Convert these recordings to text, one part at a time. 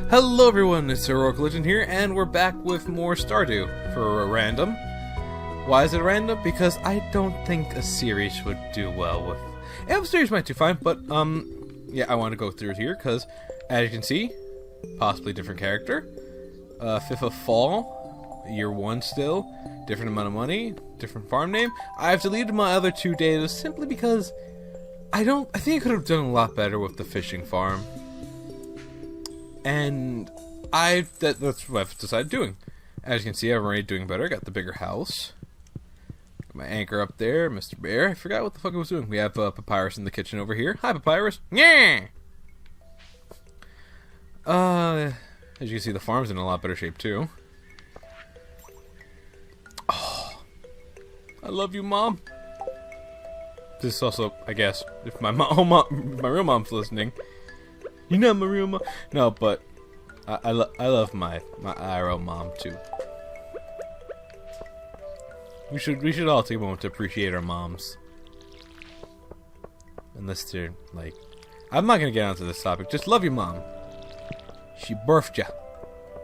Hello everyone, it's HeroicLegend here, and we're back with more Stardew for a random. Why is it random? Because I don't think a series would do well with... Yeah, the series might do fine, but, yeah, I want to go through it here, because, as you can see, possibly different character, 5th of Fall, year 1 still, different amount of money, different farm name. I've deleted my other 2 data simply because I think I could have done a lot better with the fishing farm. And that's what I've decided doing. As you can see, I'm already doing better. I got the bigger house. Got my anchor up there, Mr. Bear. I forgot what the fuck I was doing. We have Papyrus in the kitchen over here. Hi, Papyrus. Yeah. As you can see, the farm's in a lot better shape too. Oh, I love you, Mom. This is also, I guess, if my my real mom's listening. You're not my real mom. No, but I love my IRL mom too. We should all take a moment to appreciate our moms. Unless they're like, I'm not gonna get onto this topic. Just love your mom. She birthed ya.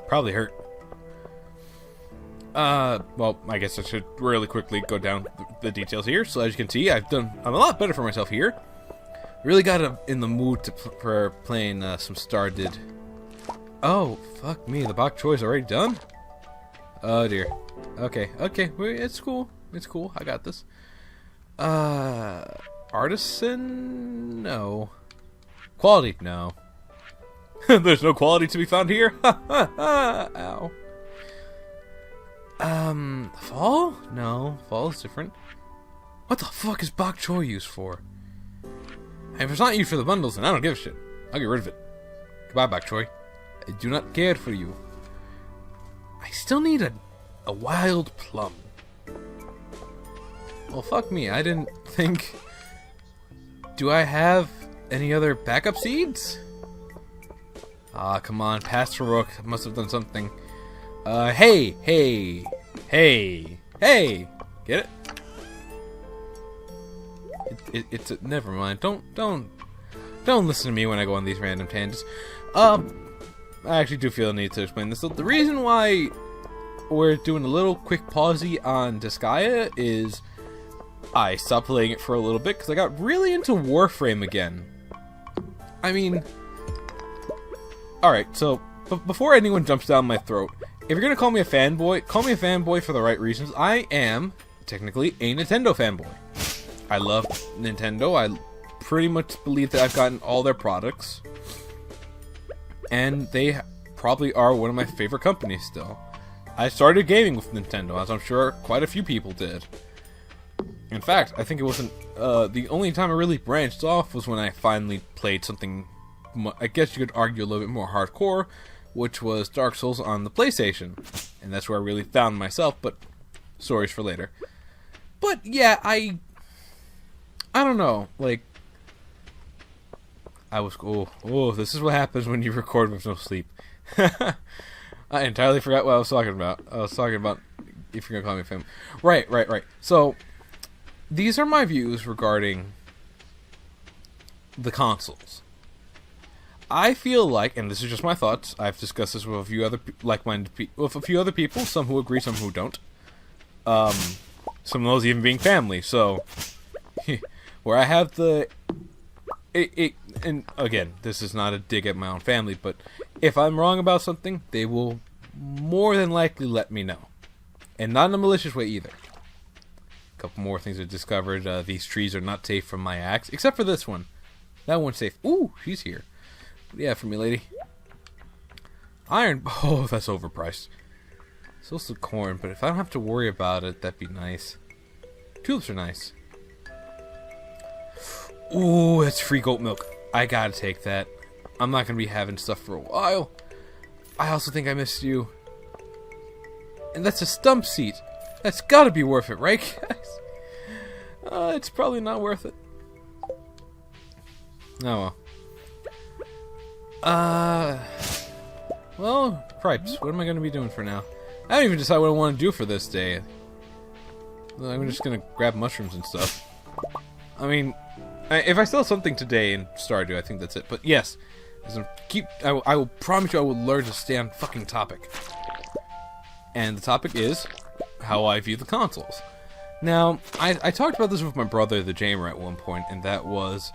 Probably hurt. Well, I guess I should really quickly go down the details here. So as you can see, I'm a lot better for myself here. Really got in the mood for playing some Stardew. Oh, fuck me, the bok choi's already done? Oh dear. Okay, it's cool. It's cool, I got this. Artisan? No. Quality? No. There's no quality to be found here? Ow. Fall? No, fall is different. What the fuck is bok choy used for? If it's not used for the bundles, then I don't give a shit. I'll get rid of it. Goodbye, bok choy. I do not care for you. I still need a wild plum. Well, fuck me. I didn't think... Do I have any other backup seeds? Ah, come on. Past Rook. Must have done something. Hey! Get it? It's never mind. Don't listen to me when I go on these random tangents. I actually do feel the need to explain this. So the reason why we're doing a little quick pausey on Disgaea is I stopped playing it for a little bit because I got really into Warframe again. I mean, alright, so before anyone jumps down my throat, if you're gonna call me a fanboy, call me a fanboy for the right reasons. I am technically a Nintendo fanboy. I love Nintendo. I pretty much believe that I've gotten all their products. And they probably are one of my favorite companies still. I started gaming with Nintendo, as I'm sure quite a few people did. In fact, I think it wasn't... the only time I really branched off was when I finally played something, I guess you could argue a little bit more hardcore, which was Dark Souls on the PlayStation. And that's where I really found myself, but stories for later. But yeah, I don't know, like, I was, this is what happens when you record with no sleep. I entirely forgot what I was talking about. I was talking about, if you're gonna call me a fan. Right. So, these are my views regarding the consoles. I feel like, and this is just my thoughts, I've discussed this with a few other like-minded with a few other people, some who agree, some who don't. Some of those even being family, so... Where I have the... and again, this is not a dig at my own family, but if I'm wrong about something, they will more than likely let me know. And not in a malicious way either. A couple more things I discovered. These trees are not safe from my axe, except for this one. That one's safe. Ooh, she's here. What do you have for me, lady? Iron... Oh, that's overpriced. Still some corn, but if I don't have to worry about it, that'd be nice. Tulips are nice. Ooh, it's free goat milk. I gotta take that. I'm not gonna be having stuff for a while. I also think I missed you. And that's a stump seat. That's gotta be worth it, right, guys? It's probably not worth it. Oh well. Well, cripes. What am I gonna be doing for now? I don't even decide what I want to do for this day. I'm just gonna grab mushrooms and stuff. I mean, if I sell something today in Stardew, I think that's it. But yes, I will promise you I will learn to stay on fucking topic. And the topic is how I view the consoles. Now, I talked about this with my brother, the Jamer, at one point, and that was,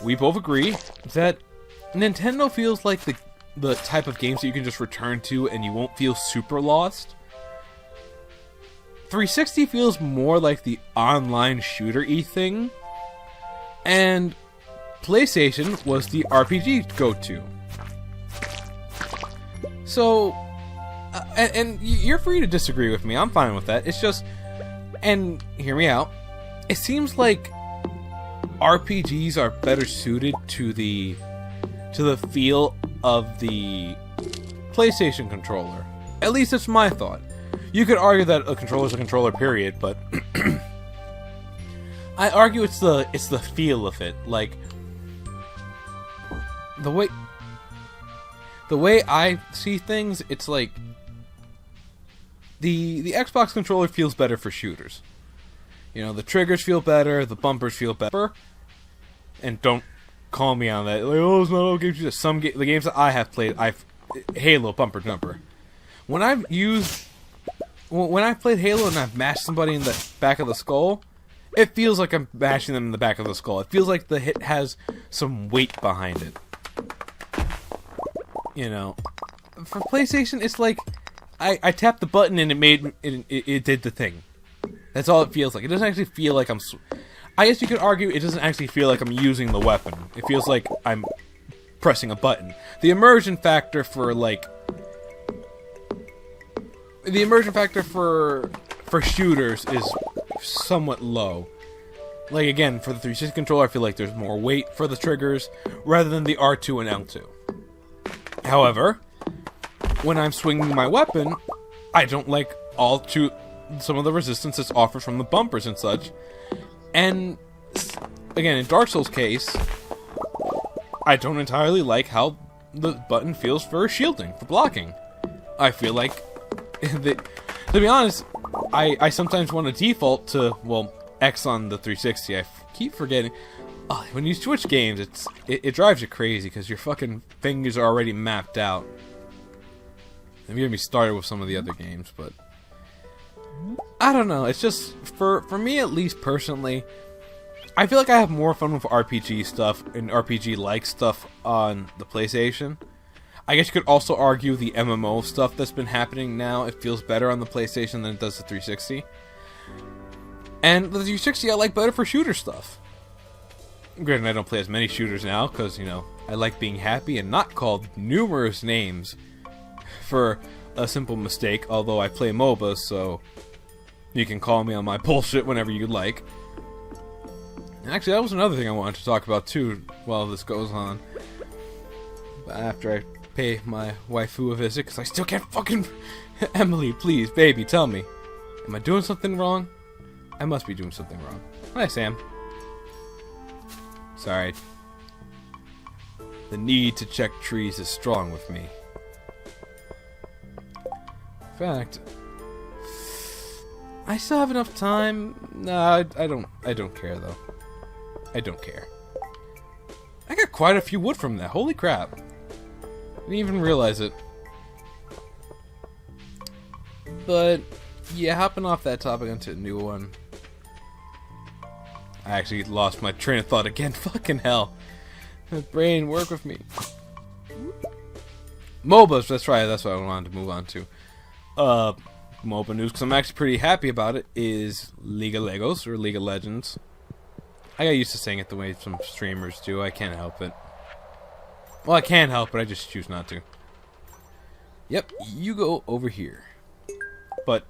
we both agree that Nintendo feels like the type of games that you can just return to and you won't feel super lost. 360 feels more like the online shooter-y thing, and PlayStation was the RPG go-to. So, and you're free to disagree with me, I'm fine with that. It's just, and hear me out, it seems like RPGs are better suited to the feel of the PlayStation controller. At least that's my thought. You could argue that a controller is a controller, period, but I argue it's the feel of it. Like the way I see things, it's like the Xbox controller feels better for shooters. You know, the triggers feel better, the bumpers feel better, and don't call me on that. Like, oh, it's not all games. The games that I have played, Halo bumper jumper. When I've played Halo and I've mashed somebody in the back of the skull, it feels like I'm bashing them in the back of the skull. It feels like the hit has some weight behind it. You know, for PlayStation, it's like I tapped the button and it did the thing. That's all it feels like. It doesn't actually feel like I guess you could argue it doesn't actually feel like I'm using the weapon. It feels like I'm pressing a button. The immersion factor for shooters is somewhat low. Like, again, for the 360 controller, I feel like there's more weight for the triggers rather than the R2 and L2. However, when I'm swinging my weapon, I don't like some of the resistance that's offered from the bumpers and such. And, again, in Dark Souls' case, I don't entirely like how the button feels for shielding, for blocking. I feel like, to be honest, I sometimes want to default to, well, X on the 360. I keep forgetting. Oh, when you switch games, it drives you crazy because your fucking fingers are already mapped out. I'm getting me started with some of the other games, but I don't know. It's just for me, at least personally, I feel like I have more fun with RPG stuff and RPG-like stuff on the PlayStation. I guess you could also argue the MMO stuff that's been happening now, it feels better on the PlayStation than it does the 360. And the 360 I like better for shooter stuff. Granted, I don't play as many shooters now, because, you know, I like being happy and not called numerous names for a simple mistake, although I play MOBA, so you can call me on my bullshit whenever you'd like. Actually, that was another thing I wanted to talk about, too, while this goes on. After I pay my waifu a visit, because I still can't fucking... Emily, please, baby, tell me. Am I doing something wrong? I must be doing something wrong. Hi, Sam. Sorry. The need to check trees is strong with me. In fact, I still have enough time. No, I don't care though. I don't care. I got quite a few wood from that. Holy crap. Didn't even realize it. But yeah, hopping off that topic onto a new one. I actually lost my train of thought again. Fucking hell. My brain, work with me. MOBAs, that's right, that's what I wanted to move on to. MOBA news, because I'm actually pretty happy about it, is League of Legos, or League of Legends. I got used to saying it the way some streamers do, I can't help it. Well, I can help it, I just choose not to. Yep, you go over here. But,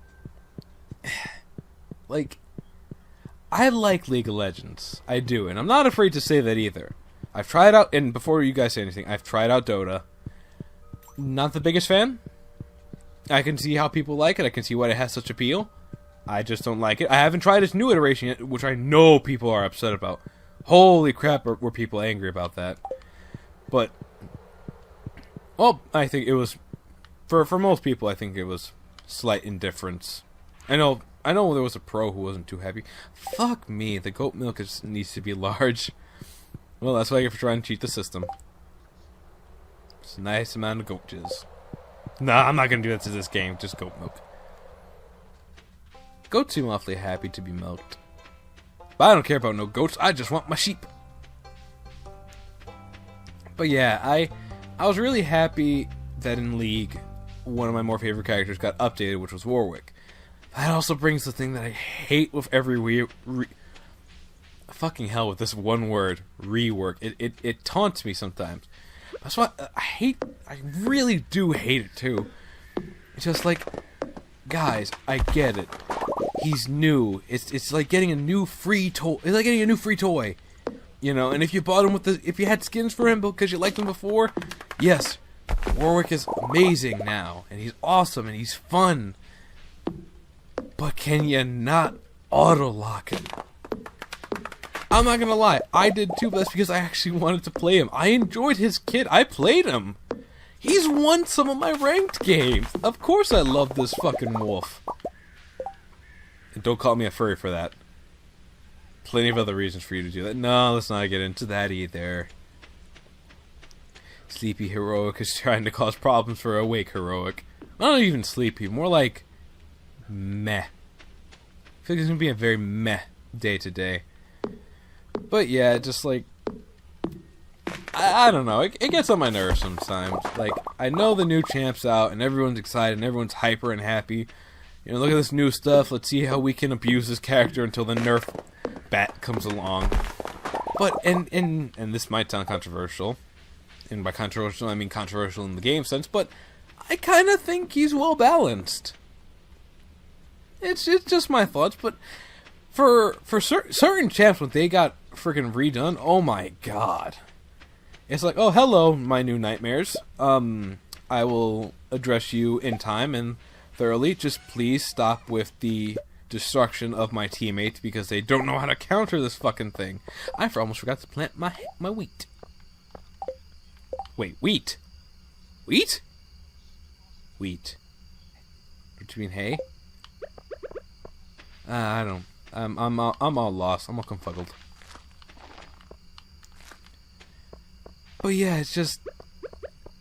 like, I like League of Legends. I do, and I'm not afraid to say that either. I've tried out, and before you guys say anything, I've tried out Dota. Not the biggest fan. I can see how people like it. I can see why it has such appeal. I just don't like it. I haven't tried its new iteration yet, which I know people are upset about. Holy crap, were people angry about that. But, well, I think it was, for most people, I think it was slight indifference. I know there was a pro who wasn't too happy. Fuck me, the goat milk needs to be large. Well, that's why I get for trying to cheat the system. It's a nice amount of goat jizz. Nah, I'm not gonna do that to this game. Just goat milk. Goats seem awfully happy to be milked. But I don't care about no goats. I just want my sheep. But yeah, I was really happy that in League, one of my more favorite characters got updated, which was Warwick. That also brings the thing that I hate with every fucking hell with this one word, rework. It taunts me sometimes. That's why I really do hate it too. It's just like, guys, I get it. He's new. It's like getting a new free toy. It's like getting a new free toy. You know, and if you bought him if you had skins for him because you liked him before, yes, Warwick is amazing now, and he's awesome, and he's fun. But can you not auto-lock him? I'm not gonna lie, I did too, but that's because I actually wanted to play him. I enjoyed his kit. I played him. He's won some of my ranked games. Of course I love this fucking wolf. And don't call me a furry for that. Plenty of other reasons for you to do that. No, let's not get into that either. Sleepy Heroic is trying to cause problems for Awake Heroic. Not even sleepy, more like meh. I feel like it's gonna be a very meh day today. But yeah, just like I don't know, it gets on my nerves sometimes. Like, I know the new champ's out and everyone's excited and everyone's hyper and happy. You know, look at this new stuff, let's see how we can abuse this character until the nerf bat comes along. But and this might sound controversial. And by controversial I mean controversial in the game sense, but I kinda think he's well balanced. It's just my thoughts, but for certain champs when they got freaking redone, oh my god. It's like, oh hello, my new nightmares. I will address you in time and thoroughly. Just please stop with the destruction of my teammates because they don't know how to counter this fucking thing. I almost forgot to plant my wheat. Wait, wheat? Wheat? Wheat. What do you mean, hay? I don't. I'm all lost. I'm all confuddled. But yeah, it's just,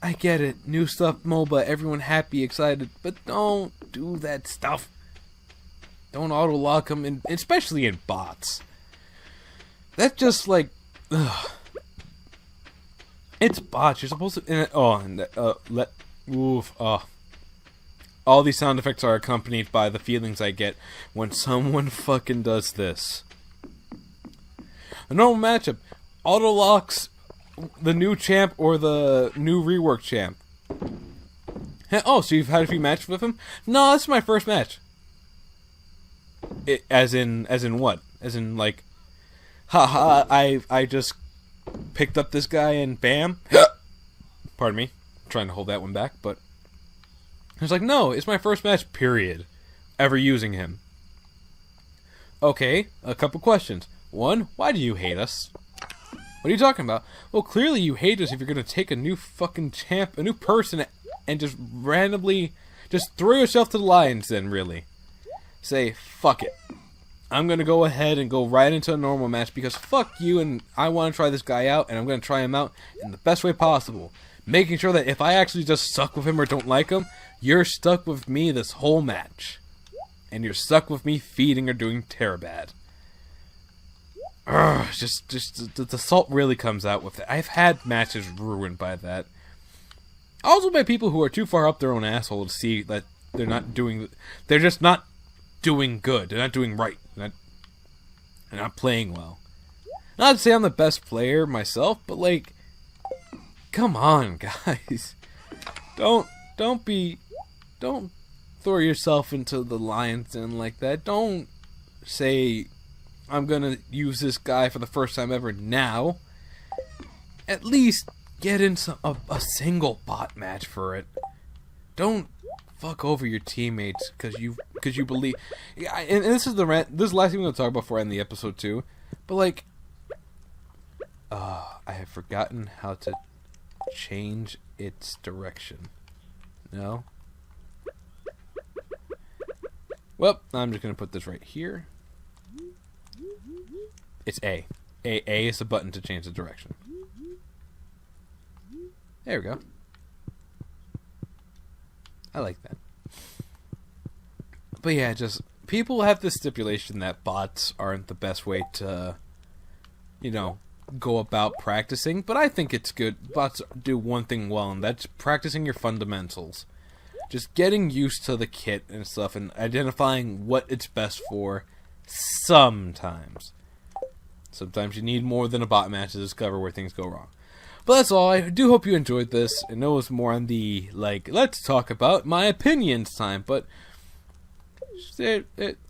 I get it. New stuff, MOBA, everyone happy, excited, but don't do that stuff. Don't auto-lock them, especially in bots. That's just like, ugh. It's bots. You're supposed to. All these sound effects are accompanied by the feelings I get when someone fucking does this. A normal matchup. Auto locks the new champ or the new rework champ. Oh, so you've had a few matches with him? No, this is my first match. As in what? As in like, haha, I just picked up this guy and bam. Pardon me. I'm trying to hold that one back, but it's like, no, it's my first match, period, ever using him. Okay, a couple questions. One, why do you hate us? What are you talking about? Well, clearly you hate us if you're gonna take a new fucking champ, a new person, and just randomly just throw yourself to the lions then, really. Say, fuck it. I'm gonna go ahead and go right into a normal match because fuck you and I want to try this guy out and I'm gonna try him out in the best way possible. Making sure that if I actually just suck with him or don't like him, you're stuck with me this whole match. And you're stuck with me feeding or doing bad. Just the salt really comes out with it. I've had matches ruined by that. Also by people who are too far up their own asshole to see that they're just not doing good. They're not doing right. They're not playing well. Not to say I'm the best player myself, but like, come on, guys. Don't throw yourself into the lion's den like that. Don't say, I'm gonna use this guy for the first time ever now. At least get in a single bot match for it. Don't fuck over your teammates because you believe. And this is the last thing we're gonna talk about before I end the episode too. But like, I have forgotten how to change its direction. No? Well, I'm just going to put this right here. It's A. A is the button to change the direction. There we go. I like that. But yeah, just people have this stipulation that bots aren't the best way to, go about practicing. But I think it's good. Bots do one thing well, and that's practicing your fundamentals. Just getting used to the kit and stuff, and identifying what it's best for. Sometimes you need more than a bot match to discover where things go wrong. But that's all. I do hope you enjoyed this. I know it was more on the, let's talk about my opinions time. But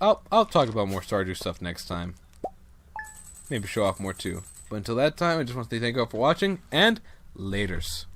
I'll talk about more Stardew stuff next time. Maybe show off more too. But until that time, I just want to say thank you all for watching, and laters.